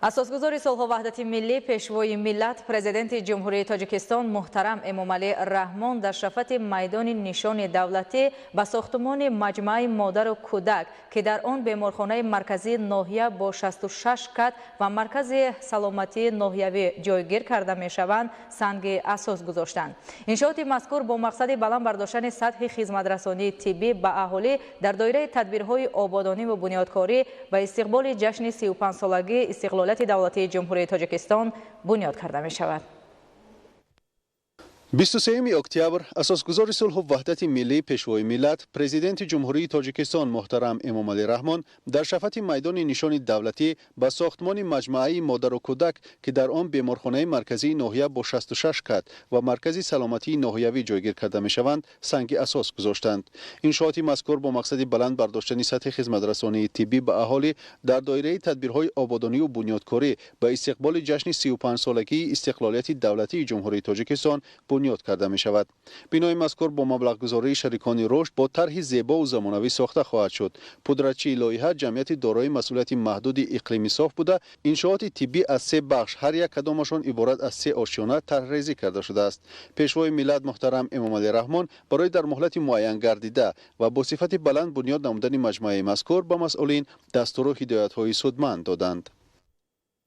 اساسگزار صلح و وحدت ملی پیشوای ملت پرزیدنت جمهوری تاجیکستان محترم امامعلی رحمان در شرافت میدان نشان دولتی به ساختمان مجمع مادر و کودک که در آن بیمارخانه مرکزی ناحیه با 66 کت و مرکز سلامتی ناحیوی جایگیر کرده می شوند سنگ اساس گذاشتند. انشاءات مذکور با مقصد بلند برداشتن سطح خدمترسانی طبی به اهالی در دایره تدبیرهای آبادانی و بنیادکاری به استقبال جشن 35 سالگی استقلال دولتی جمهوری تاجیکستان بنیاد کرده می شود. 23 اکتبر اساسگزار صلح و وحدت ملی پیشوای ملت پرزیدنت جمهوری تاجیکستان محترم امامعلی رحمان در شرافت میدان نشان دولتی به ساختمان مجمع مادر و کودک که در آن بیمارخانه مرکزی ناحیه با 66 کت و مرکز سلامتی ناحیوی جایگیر کرده می شوند سنگ اساس گذاشتند. انشاءات مذکور با مقصد بلند برداشتن سطح خدمترسانی طبی به اهالی در دایره تدبیرهای آبادانی و بنیادکاری به استقبال جشن 35 سالگی استقلالیت دولتی جمهوری تاجیکستان بنیاد کرده می شود. بنای مذکور با مبلغ گذاری شریکان رشد با طرح زیبا و زمانوی ساخته خواهد شد. پدرچی لایحه جمعیت دارای مسئولیت محدود اقلیمی صاف بوده. انشاءات طبی از 3 بخش هر یک کدامشان عبارت از 3 آشیانه طرحریزی کرده شده است. پیشوای ملت محترم امامعلی رحمان برای در مهلت معین گردیده و با صفت بلند بنیاد نمودن مجمع مذکور به مسئولین دستور و هدایت های سودمند دادند.